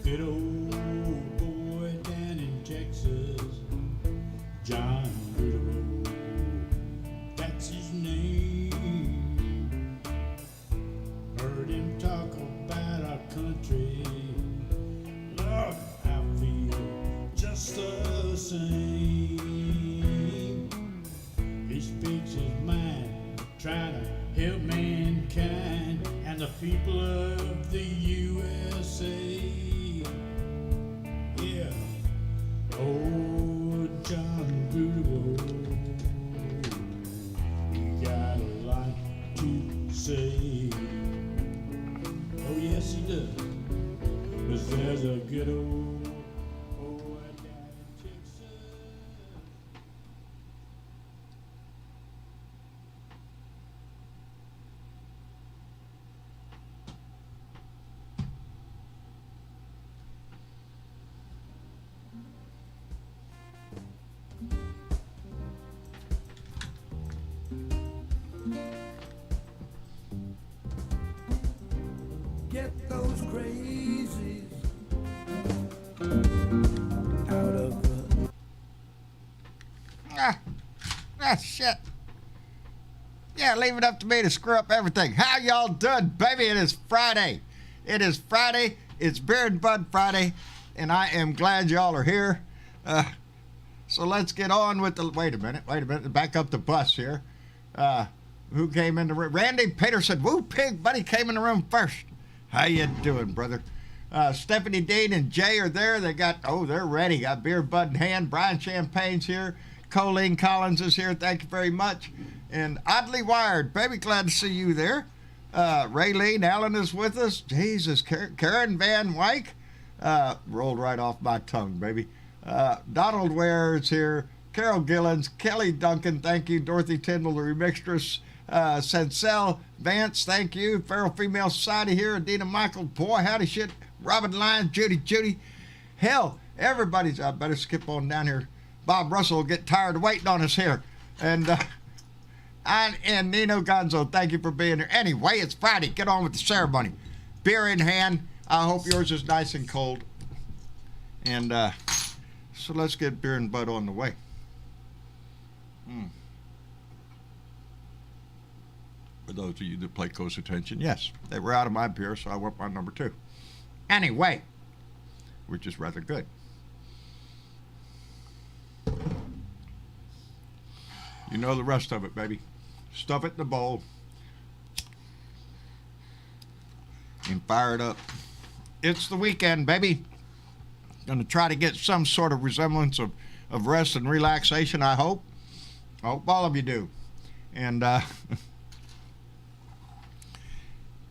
good old boy down in Texas, John Goodall, that's his name. Heard him talk about our country, Lord, I feel just the same. He speaks his mind, trying to help mankind and the people of the USA. Yeah, oh, John Goodall, he got a lot to say. Oh yes, he does. 'Cause there's a good old boy down in Texas. Get those crazies out of the Shit. Yeah, leave it up to me to screw up everything. How y'all doing, baby? It is Friday. It is Friday. It's Beer and Bud Friday, and I am glad y'all are here. So let's get on with the... Wait a minute. Back up the bus here. Who came in the room? Randy Peterson. Woo Pig Buddy came in the room first. How you doing, brother? Stephanie Dean and Jay are there. They're ready. Got beer, bud in hand. Brian Champagne's here. Colleen Collins is here. Thank you very much. And Oddly Wired, baby, glad to see you there. Raylene Allen is with us. Jesus, Karen Van Wyck. Rolled right off my tongue, baby. Donald Ware is here. Carol Gillens, Kelly Duncan, thank you. Dorothy Tyndall, the remixtress. Sencel Vance, thank you. Feral Female Society here. Adina Michael, boy, howdy shit. Robin Lyons, Judy. Hell, everybody's... I better skip on down here. Bob Russell will get tired of waiting on us here. And Nino Gonzo, thank you for being here. Anyway, it's Friday. Get on with the ceremony. Beer in hand. I hope yours is nice and cold. And so let's get Beer and Bud on the way. For those of you that play close attention, yes, they were out of my beer, so I went my number 2. Anyway, which is rather good. You know the rest of it, baby. Stuff it in the bowl and fire it up. It's the weekend, baby. Gonna try to get some sort of resemblance of rest and relaxation, I hope. I hope all of you do. And I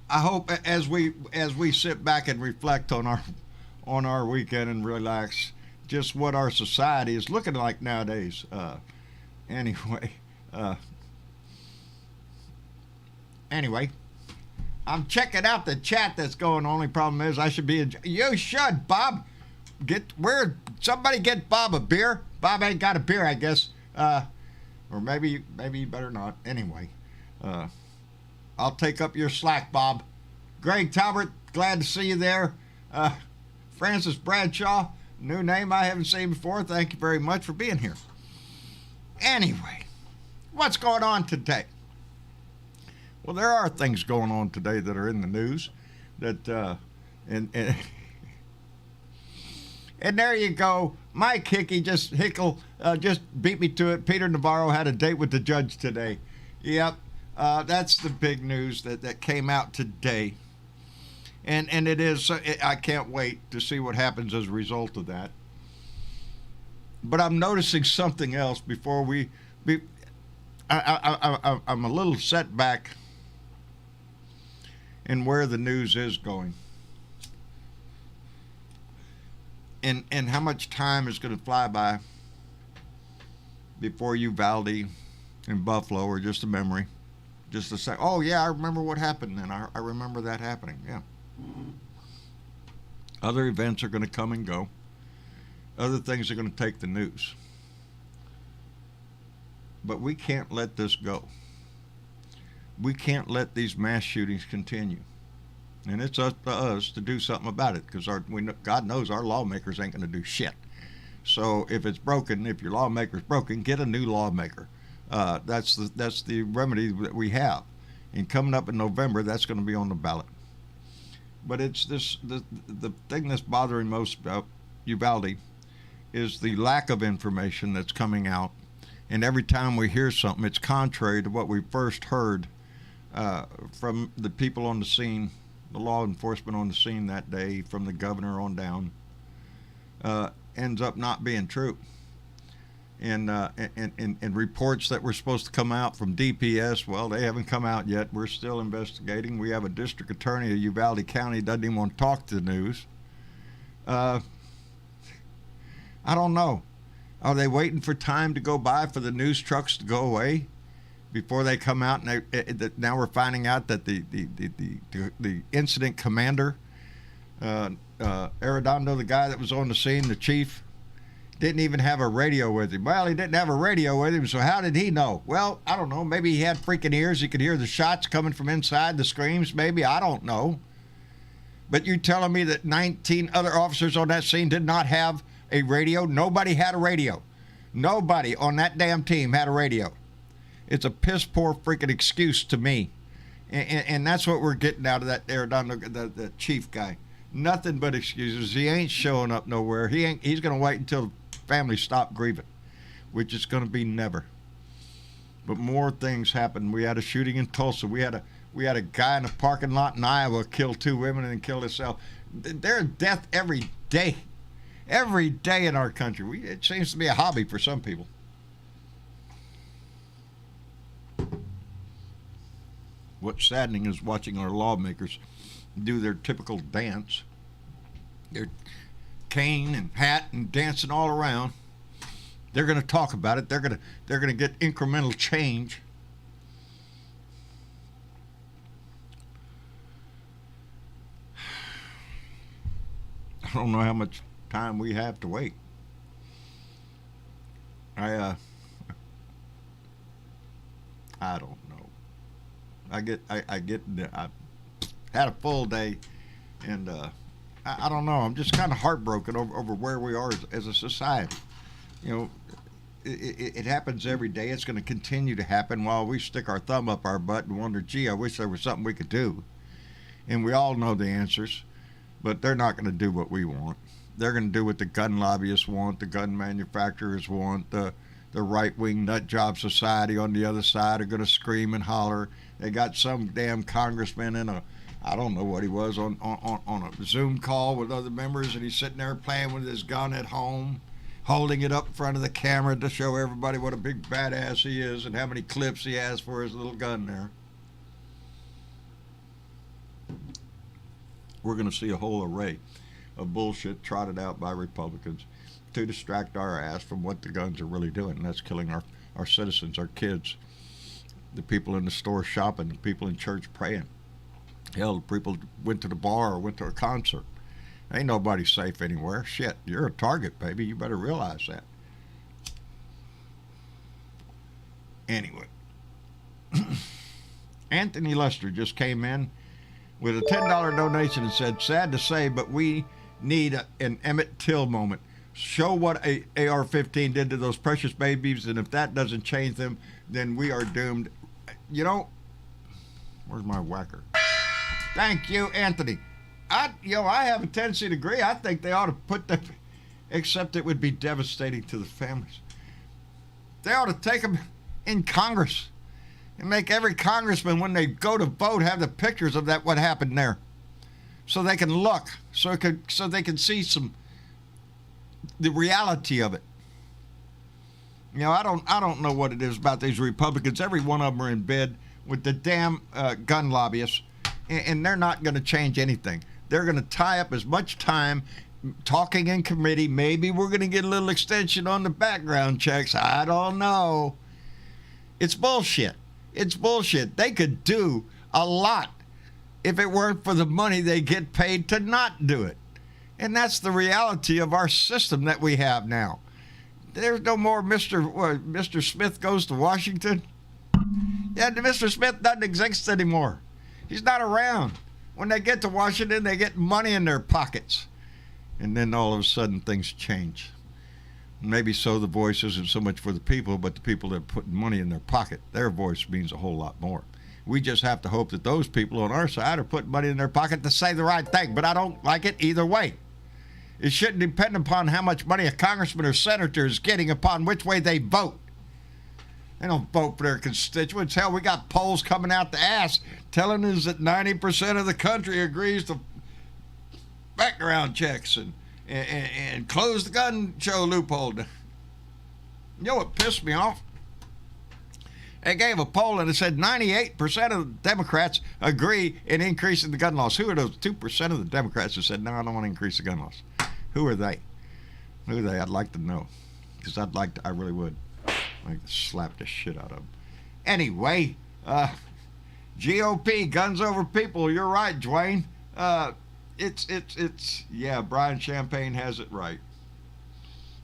hope as we sit back and reflect on our weekend and relax, just what our society is looking like nowadays. Anyway, I'm checking out the chat that's going. Only problem is I should be. You should, Bob. Somebody get Bob a beer. Bob ain't got a beer, I guess. Or maybe you better not. Anyway, I'll take up your slack, Bob. Greg Talbert, glad to see you there. Francis Bradshaw, new name I haven't seen before. Thank you very much for being here. Anyway, what's going on today? Well, there are things going on today that are in the news that and there you go. Mike Hickey just beat me to it. Peter Navarro had a date with the judge today. Yep, that's the big news that came out today. And it is, I can't wait to see what happens as a result of that. But I'm noticing something else before I'm a little set back in where the news is going. And how much time is going to fly by before Uvalde and Buffalo are just a memory. Just to say, oh yeah, I remember what happened then. I remember that happening. Yeah. Other events are going to come and go. Other things are going to take the news. But we can't let this go. We can't let these mass shootings continue. And it's up to us to do something about it, because God knows our lawmakers ain't going to do shit. So if it's broken, if your lawmaker's broken, get a new lawmaker. That's the remedy that we have. And coming up in November, that's going to be on the ballot. But it's the thing that's bothering most about Uvalde is the lack of information that's coming out. And every time we hear something, it's contrary to what we first heard from the people on the scene, the law enforcement on the scene that day, from the governor on down. Ends up not being true. And reports that were supposed to come out from DPS, well, they haven't come out yet. We're still investigating. We have a district attorney of Uvalde County doesn't even want to talk to the news. I don't know. Are they waiting for time to go by for the news trucks to go away before they come out? And now we're finding out that the incident commander, Arredondo, the guy that was on the scene, the chief, didn't even have a radio with him. Well, he didn't have a radio with him, so how did he know? Well, I don't know. Maybe he had freaking ears. He could hear the shots coming from inside, the screams, maybe. I don't know. But you're telling me that 19 other officers on that scene did not have a radio? Nobody had a radio. Nobody on that damn team had a radio. It's a piss-poor freaking excuse to me. And that's what we're getting out of that Arredondo, the chief guy. Nothing but excuses. He ain't showing up nowhere. He's going to wait until the family stop grieving, which is going to be never. But more things happen. We had a shooting in Tulsa. We had a guy in a parking lot in Iowa kill 2 women and kill himself. There's death every day in our country. It seems to be a hobby for some people. What's saddening is watching our lawmakers do their typical dance. Their cane and hat and dancing all around. They're going to talk about it. They're going to get incremental change. I don't know how much time we have to wait. I don't know. I had a full day, and I don't know. I'm just kind of heartbroken over where we are as a society. You know, it happens every day. It's going to continue to happen while we stick our thumb up our butt and wonder, gee, I wish there was something we could do. And we all know the answers, but they're not going to do what we want. They're going to do what the gun lobbyists want, the gun manufacturers want, the right-wing nut job society on the other side are going to scream and holler. They got some damn congressman in I don't know what he was, on a Zoom call with other members, and he's sitting there playing with his gun at home, holding it up in front of the camera to show everybody what a big badass he is and how many clips he has for his little gun there. We're going to see a whole array of bullshit trotted out by Republicans to distract our ass from what the guns are really doing, and that's killing our citizens, our kids, the people in the store shopping, the people in church praying. Hell, the people went to the bar or went to a concert. Ain't nobody safe anywhere. Shit, you're a target, baby. You better realize that. Anyway, Anthony Lester just came in with a $10 donation and said, sad to say, but we need an Emmett Till moment. Show what a AR-15 did to those precious babies, and if that doesn't change them, then we are doomed. You know, where's my whacker? Thank you, Anthony. I have a tendency to agree. I think they ought to put them, except it would be devastating to the families. They ought to take them in Congress and make every congressman, when they go to vote, have the pictures of what happened there, so they can look, so they can see the reality of it. You know, I don't know what it is about these Republicans. Every one of them are in bed with the damn gun lobbyists, and they're not going to change anything. They're going to tie up as much time talking in committee. Maybe we're going to get a little extension on the background checks. I don't know. It's bullshit. It's bullshit. They could do a lot if it weren't for the money they get paid to not do it. And that's the reality of our system that we have now. There's no more Mr. Smith goes to Washington. Yeah, Mr. Smith doesn't exist anymore. He's not around. When they get to Washington, they get money in their pockets. And then all of a sudden things change. Maybe so the voice isn't so much for the people, but the people that put money in their pocket. Their voice means a whole lot more. We just have to hope that those people on our side are putting money in their pocket to say the right thing. But I don't like it either way. It shouldn't depend upon how much money a congressman or senator is getting upon which way they vote. They don't vote for their constituents. Hell, we got polls coming out the ass telling us that 90% of the country agrees to background checks and close the gun show loophole. You know what pissed me off? They gave a poll and it said 98% of Democrats agree in increasing the gun laws. Who are those 2% of the Democrats who said, no, I don't want to increase the gun laws? Who are they? Who are they? I'd like to know. Because I really would. I'd slap the shit out of them. Anyway, GOP, guns over people. You're right, Dwayne. Yeah, Brian Champagne has it right.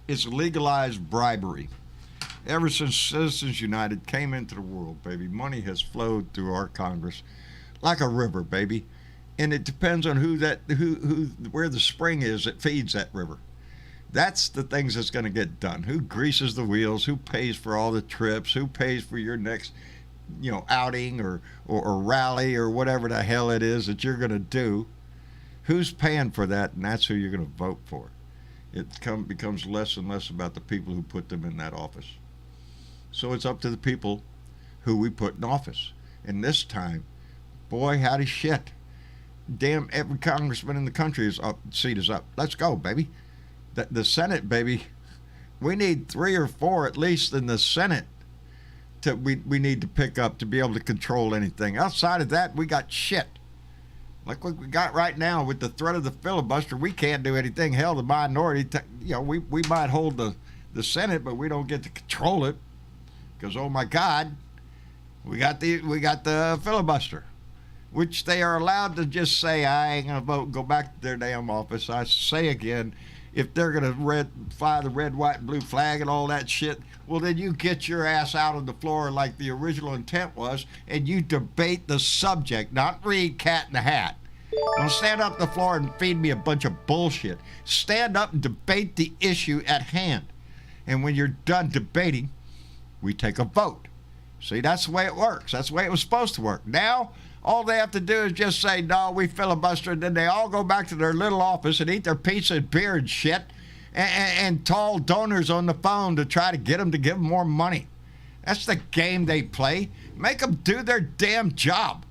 It's legalized bribery. Ever since Citizens United came into the world, baby, money has flowed through our Congress like a river, baby. And it depends on where the spring is that feeds that river. That's the things that's going to get done. Who greases the wheels? Who pays for all the trips? Who pays for your next, outing or rally or whatever the hell it is that you're going to do? Who's paying for that? And that's who you're going to vote for. It becomes less and less about the people who put them in that office. So it's up to the people who we put in office. And this time, boy, howdy shit. Damn, every congressman in the country is up. Seat is up. Let's go, baby. The Senate, baby, we need 3 or 4 at least in the Senate we need to pick up to be able to control anything. Outside of that, we got shit. Like what we got right now with the threat of the filibuster, we can't do anything. Hell, the minority, we might hold the Senate, but we don't get to control it because, oh my God, we got the filibuster, which they are allowed to just say, I ain't gonna vote, go back to their damn office. I say again, if they're going to fly the red, white, and blue flag and all that shit, well, then you get your ass out on the floor like the original intent was, and you debate the subject, not read Cat in the Hat. Don't stand up on the floor and feed me a bunch of bullshit. Stand up and debate the issue at hand. And when you're done debating, we take a vote. See, that's the way it works. That's the way it was supposed to work. Now, all they have to do is just say, no, we filibuster, and then they all go back to their little office and eat their pizza and beer and shit and call donors on the phone to try to get them to give them more money. That's the game they play. Make them do their damn job.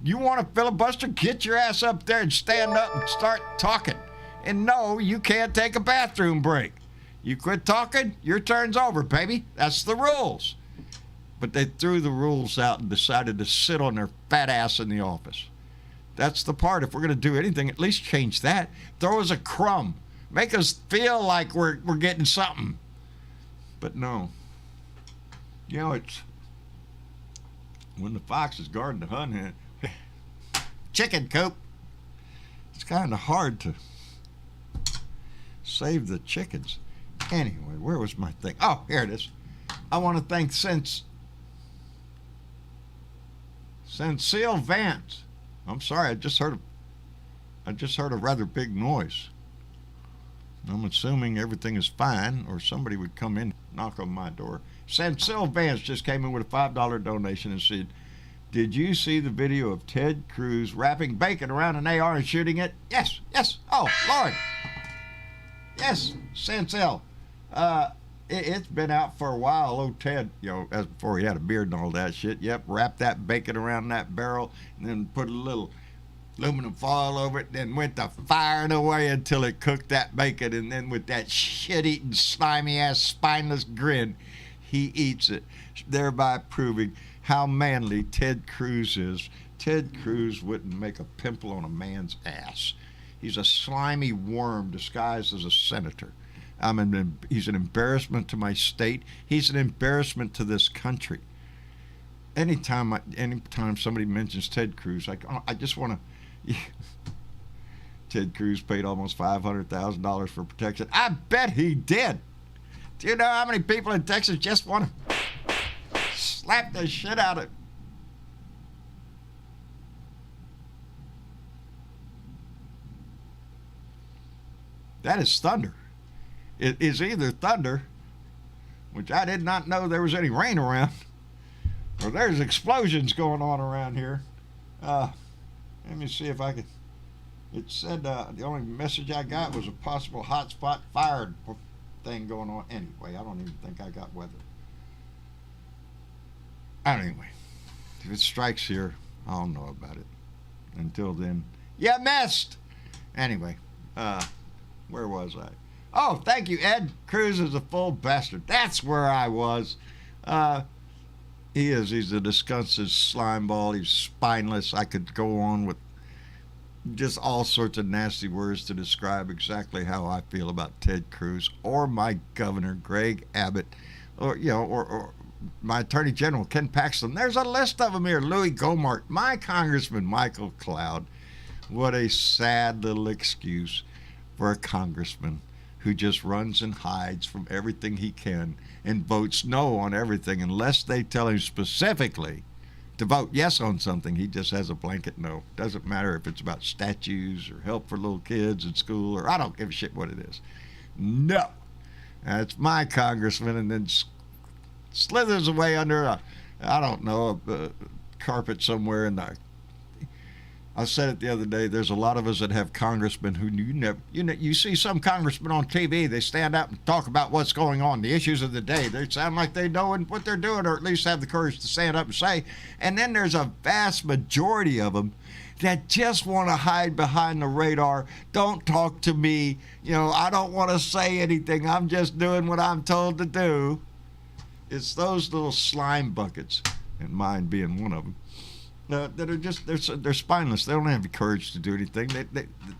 You want to filibuster? Get your ass up there and stand up and start talking. And no, you can't take a bathroom break. You quit talking, your turn's over, baby. That's the rules. But they threw the rules out and decided to sit on their fat ass in the office. That's the part. If we're going to do anything, at least change that. Throw us a crumb. Make us feel like we're getting something. But no. It's when the fox is guarding the hen, chicken coop. It's kind of hard to save the chickens. Anyway, where was my thing? Oh, here it is. I want to thank Cecile Vance. I'm sorry, I just heard a rather big noise. I'm assuming everything is fine, or somebody would come in, knock on my door. Cecile Vance just came in with a $5 donation and said, did you see the video of Ted Cruz wrapping bacon around an AR and shooting it? Yes. Oh, Lord. Yes, Cecile. It's been out for a while. Old Ted, as before he had a beard and all that shit. Yep, wrapped that bacon around that barrel and then put a little aluminum foil over it, then went to firing away until it cooked that bacon, and then with that shit-eating, slimy-ass, spineless grin, he eats it, thereby proving how manly Ted Cruz is. Ted Cruz wouldn't make a pimple on a man's ass. He's a slimy worm disguised as a senator. He's an embarrassment to my state. He's an embarrassment to this country. Anytime somebody mentions Ted Cruz, I just want to... Ted Cruz paid almost $500,000 for protection. I bet he did. Do you know how many people in Texas just want to slap the shit out of... That is thunder. It is either thunder, which I did not know there was any rain around, or there's explosions going on around here. Let me see if I can. It said the only message I got was a possible hotspot fire thing going on. Anyway, I don't even think I got weather. Anyway, if it strikes here, I'll know about it. Until then, you missed. Anyway, where was I? Oh, thank you, Ed. Cruz is a full bastard. That's where I was. He is. He's a disgusting slime ball. He's spineless. I could go on with just all sorts of nasty words to describe exactly how I feel about Ted Cruz or my governor, Greg Abbott, or, or my attorney general, Ken Paxton. There's a list of them here. Louis Gohmert, my congressman, Michael Cloud. What a sad little excuse for a congressman who just runs and hides from everything he can and votes no on everything unless they tell him specifically to vote yes on something. He just has a blanket no. Doesn't matter if it's about statues or help for little kids in school, or I don't give a shit what it is. No. That's my congressman, and then slithers away under a carpet somewhere in the. I said it the other day. There's a lot of us that have congressmen who you see some congressmen on TV. They stand up and talk about what's going on, the issues of the day. They sound like they know what they're doing, or at least have the courage to stand up and say. And then there's a vast majority of them that just want to hide behind the radar. Don't talk to me. I don't want to say anything. I'm just doing what I'm told to do. It's those little slime buckets, and mine being one of them. That are just they're spineless. They don't have the courage to do anything.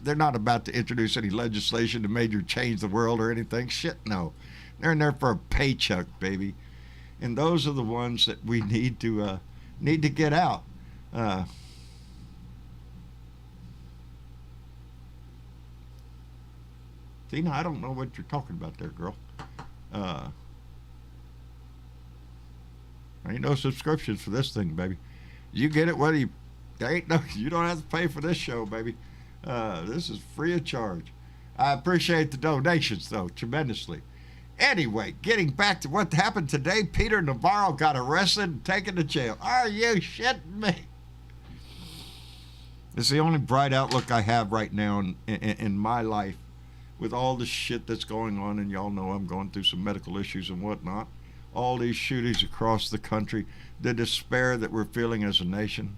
They're not about to introduce any legislation to major change the world or anything. Shit, no. They're in there for a paycheck, baby. And those are the ones that we need to get out. Tina, I don't know what you're talking about there, girl. Ain't no subscriptions for this thing, baby. You get it whether you don't have to pay for this show, baby. This is free of charge. I appreciate the donations, though, tremendously. Anyway, getting back to what happened today, Peter Navarro got arrested and taken to jail. Are you shitting me? It's the only bright outlook I have right now in my life with all the shit that's going on, and y'all know I'm going through some medical issues and whatnot. All these shootings across the country, the despair that we're feeling as a nation.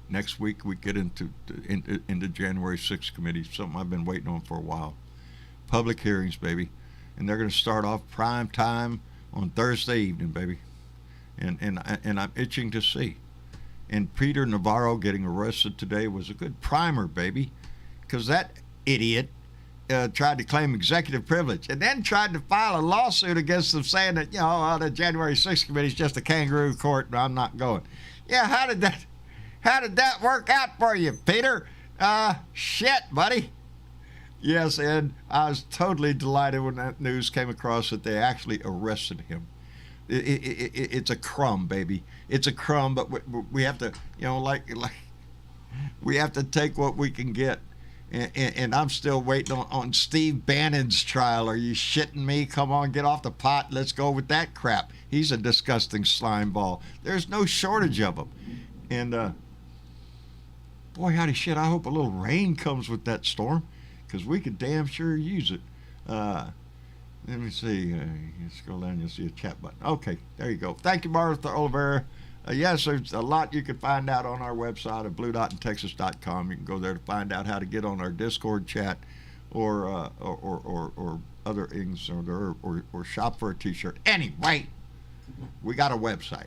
Next week we get into January 6th committee, something I've been waiting on for a while. Public hearings, baby. And they're going to start off prime time on Thursday evening, baby. And I'm itching to see. And Peter Navarro getting arrested today was a good primer, baby. Because that idiot tried to claim executive privilege and then tried to file a lawsuit against them saying that, the January 6th committee is just a kangaroo court and I'm not going. Yeah, how did that work out for you, Peter? Shit, buddy. Yes, and I was totally delighted when that news came across that they actually arrested him. It's a crumb, baby. It's a crumb, but we have to, we have to take what we can get. And I'm still waiting on Steve Bannon's trial. Are you shitting me? Come on, get off the pot. Let's go with that crap. He's a disgusting slime ball. There's no shortage of them. And, boy, howdy shit, I hope a little rain comes with that storm, because we could damn sure use it. Let me see. You scroll down, you'll see a chat button. Okay, there you go. Thank you, Martha Olivera. Yes, there's a lot you can find out on our website at bluedotintexas.com. You can go there to find out how to get on our Discord chat or other things or shop for a t-shirt. Anyway, we got a website.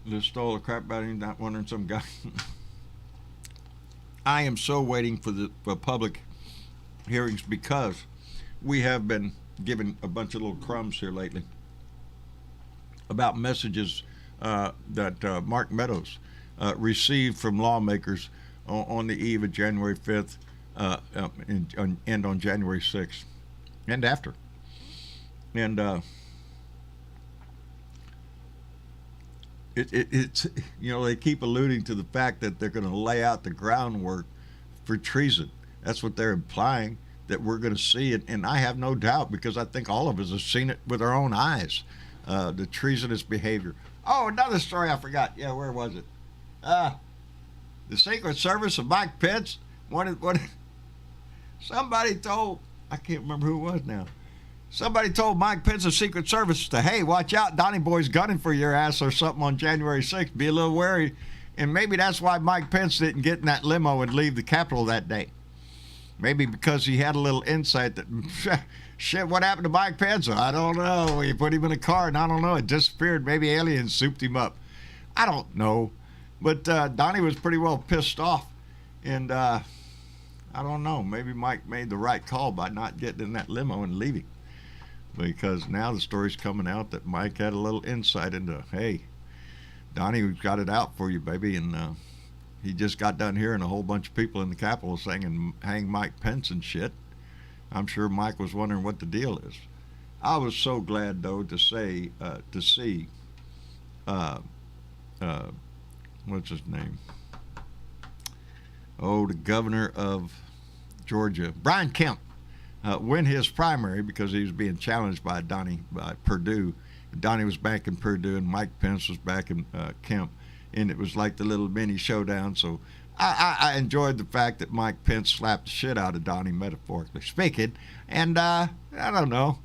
Just stole the crap out of you, not wondering some guy. I am so waiting for public hearings because we have been given a bunch of little crumbs here lately about messages that Mark Meadows received from lawmakers on the eve of January 5th and on January 6th and after. And it's, they keep alluding to the fact that they're going to lay out the groundwork for treason. That's what they're implying, that we're going to see it. And I have no doubt, because I think all of us have seen it with our own eyes, the treasonous behavior. Oh, another story I forgot. Yeah, where was it? The Secret Service of Mike Pence wanted somebody told, I can't remember who it was now. Somebody told Mike Pence's Secret Service to, hey, watch out, Donnie Boy's gunning for your ass or something on January 6th. Be a little wary. And maybe that's why Mike Pence didn't get in that limo and leave the Capitol that day. Maybe because he had a little insight that, shit, what happened to Mike Pence? I don't know. You put him in a car and I don't know, it disappeared. Maybe aliens souped him up. I don't know. But Donnie was pretty well pissed off. And I don't know. Maybe Mike made the right call by not getting in that limo and leaving. Because now the story's coming out that Mike had a little insight into, hey, Donnie got it out for you, baby. And he just got done hearing a whole bunch of people in the Capitol saying, hang Mike Pence and shit. I'm sure Mike was wondering what the deal is. I was so glad, though, to see, what's his name? Oh, the governor of Georgia, Brian Kemp, win his primary because he was being challenged by Purdue. Donnie was back in Purdue and Mike Pence was back in Kemp, and it was like the little mini showdown. So I enjoyed the fact that Mike Pence slapped the shit out of Donnie, metaphorically speaking, and I don't know,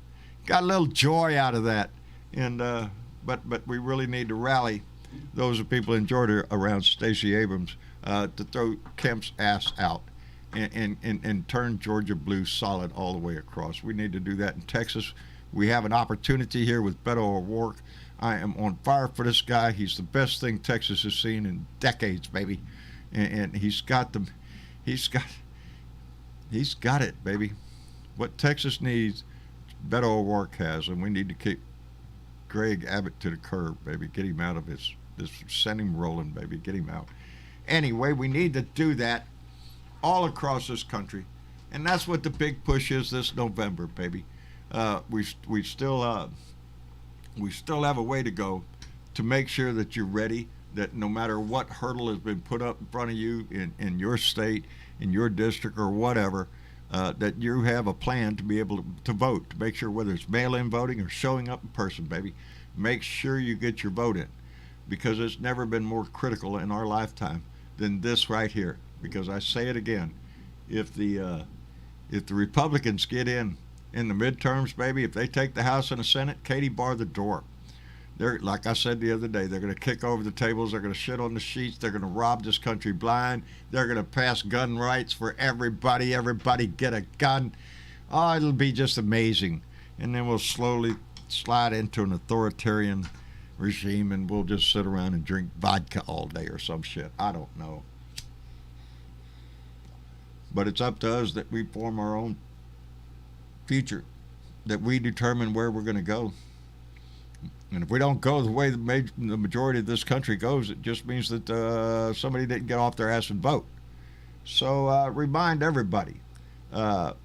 got a little joy out of that. And but we really need to rally those of people in Georgia around Stacey Abrams to throw Kemp's ass out. And turn Georgia blue solid all the way across. We need to do that in Texas. We have an opportunity here with Beto O'Rourke. I am on fire for this guy. He's the best thing Texas has seen in decades, baby. And he's got it, baby. What Texas needs, Beto O'Rourke has, and we need to kick Greg Abbott to the curb, baby. Get him out of this. Send him rolling, baby. Get him out. Anyway, we need to do that all across this country, and that's what the big push is this November, baby. We still have a way to go to make sure that you're ready, that no matter what hurdle has been put up in front of you in your state, in your district, or whatever, that you have a plan to be able to vote, to make sure, whether it's mail-in voting or showing up in person, baby, make sure you get your vote in, because it's never been more critical in our lifetime than this right here. Because I say it again, if the Republicans get in the midterms, baby, if they take the House and the Senate, Katie, bar the door. They're, like I said the other day, they're going to kick over the tables, they're going to shit on the sheets, they're going to rob this country blind, they're going to pass gun rights for everybody get a gun. Oh, it'll be just amazing. And then we'll slowly slide into an authoritarian regime, and we'll just sit around and drink vodka all day or some shit. I don't know. But it's up to us that we form our own future, that we determine where we're going to go. And if we don't go the way the majority of this country goes, it just means that somebody didn't get off their ass and vote. So remind everybody that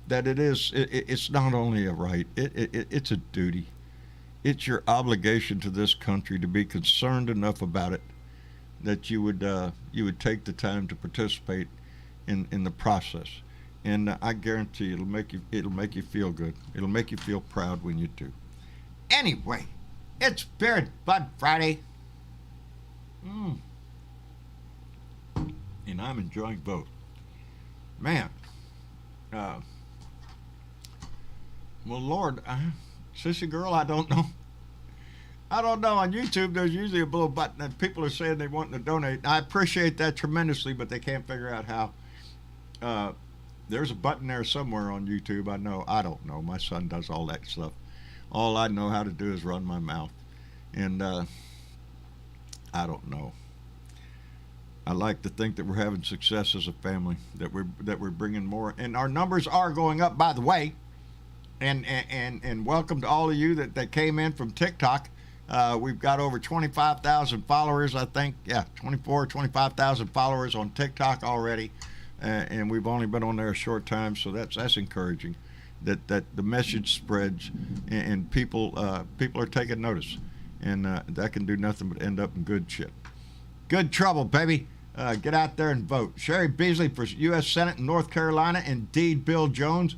it's not only a right, it's a duty. It's your obligation to this country to be concerned enough about it that you would take the time to participate in the process. And I guarantee you, it'll make you feel good. It'll make you feel proud when you do. Anyway, it's Beer and Bud Friday. And I'm enjoying both. Man. Well, Lord, sissy girl, I don't know. On YouTube, there's usually a little button that people are saying they want to donate. I appreciate that tremendously, but they can't figure out how. There's a button there somewhere on YouTube. I don't know. My son does all that stuff. All I know how to do is run my mouth. And I don't know. I like to think that we're having success as a family, that we're bringing more, and our numbers are going up, by the way. And welcome to all of you that came in from TikTok. We've got over 25,000 followers, I think. Yeah, 25,000 followers on TikTok already. And we've only been on there a short time, so that's encouraging. That the message spreads, and people are taking notice. and that can do nothing but end up in good shit. Good trouble, baby. Get out there and vote. Sherry Beasley for U.S. Senate in North Carolina. Indeed, Bill Jones.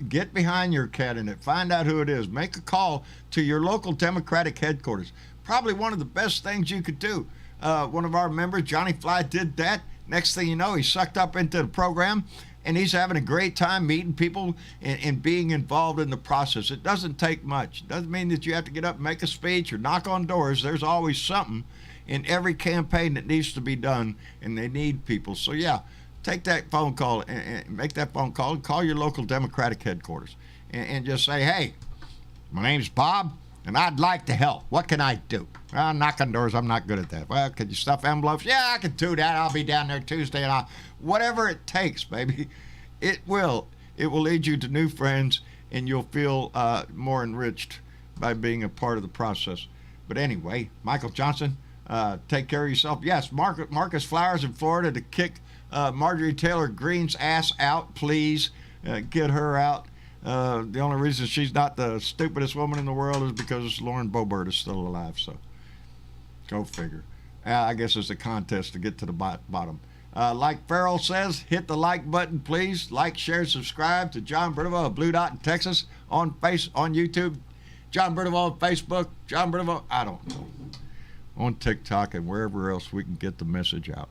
Get behind your candidate. Find out who it is. Make a call to your local Democratic headquarters. Probably one of the best things you could do. One of our members, Johnny Fly, did that. Next thing you know, he's sucked up into the program, and he's having a great time meeting people and being involved in the process. It doesn't take much. It doesn't mean that you have to get up and make a speech or knock on doors. There's always something in every campaign that needs to be done, and they need people. So, yeah, take that phone call and make that phone call and call your local Democratic headquarters and just say, hey, my name's Bob, and I'd like to help. What can I do? Well, knock on doors, I'm not good at that. Well, can you stuff envelopes? Yeah, I can do that. I'll be down there Tuesday, and whatever it takes, baby. It will lead you to new friends, and you'll feel more enriched by being a part of the process. But anyway, Michael Johnson, take care of yourself. Yes, Marcus Flowers in Florida to kick Marjorie Taylor Greene's ass out, please. Get her out. The only reason she's not the stupidest woman in the world is because Lauren Boebert is still alive. So, go figure. I guess it's a contest to get to the bottom. Like Farrell says, hit the like button, please. Like, share, subscribe to John Bernavall of Blue Dot in Texas on YouTube. John Bernavall on Facebook. John Bernavall, I don't know, on TikTok and wherever else we can get the message out.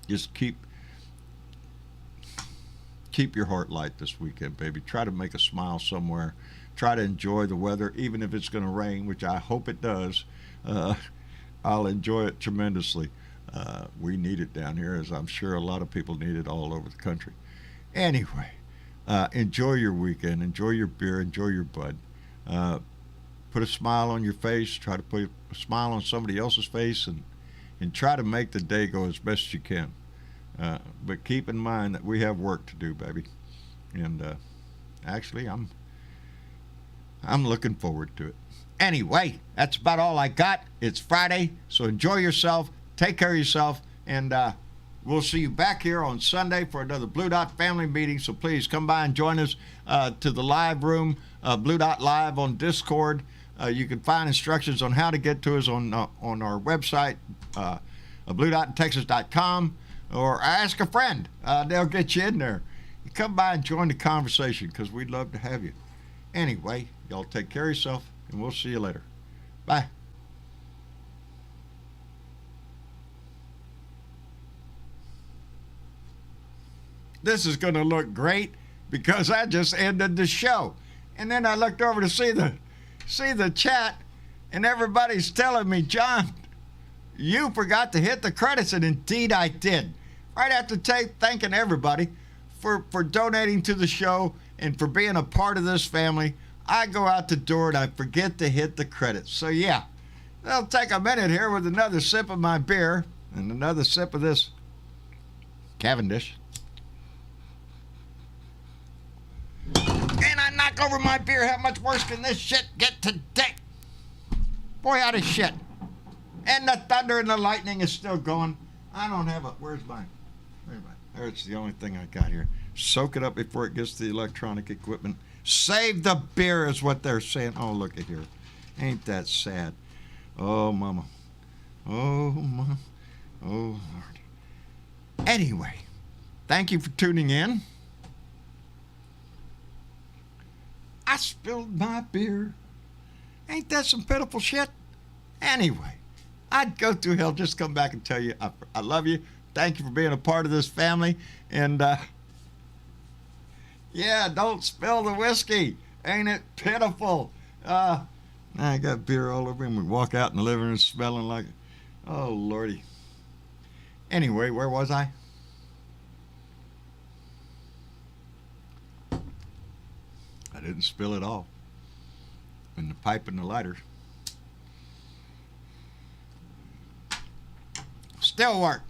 Just keep your heart light this weekend, baby. Try to make a smile somewhere. Try to enjoy the weather, even if it's going to rain, which I hope it does. I'll enjoy it tremendously. We need it down here, as I'm sure a lot of people need it all over the country. Anyway, enjoy your weekend. Enjoy your beer. Enjoy your bud. Put a smile on your face. Try to put a smile on somebody else's face, and try to make the day go as best you can. But keep in mind that we have work to do, baby. And actually, I'm looking forward to it. Anyway, that's about all I got. It's Friday, so enjoy yourself. Take care of yourself, and we'll see you back here on Sunday for another Blue Dot family meeting. So please come by and join us to the live room, Blue Dot Live on Discord. You can find instructions on how to get to us on our website, bluedotintexas.com, or ask a friend. They'll get you in there. You come by and join the conversation, because we'd love to have you. Anyway, y'all take care of yourself, and we'll see you later. Bye. This is going to look great because I just ended the show. And then I looked over to see the chat, and everybody's telling me, John, you forgot to hit the credits, and indeed I did. Right after thanking everybody for donating to the show and for being a part of this family, I go out the door and I forget to hit the credits. So yeah, I'll take a minute here with another sip of my beer and another sip of this Cavendish. And I knock over my beer. How much worse can this shit get today? Boy, out of shit. And the thunder and the lightning is still going. I don't have a... Where's mine? There's the only thing I got here. Soak it up before it gets to the electronic equipment. Save the beer is what they're saying. Oh, look at here. Ain't that sad? Oh, mama. Oh, mama. Oh, Lord. Anyway, thank you for tuning in. I spilled my beer. Ain't that some pitiful shit? Anyway, I'd go through hell just to come back and tell you I love you. Thank you for being a part of this family. And, yeah, don't spill the whiskey. Ain't it pitiful? I got beer all over him. We walk out in the living room smelling like, oh, Lordy. Anyway, where was I? I didn't spill it all. And the pipe and the lighter still work.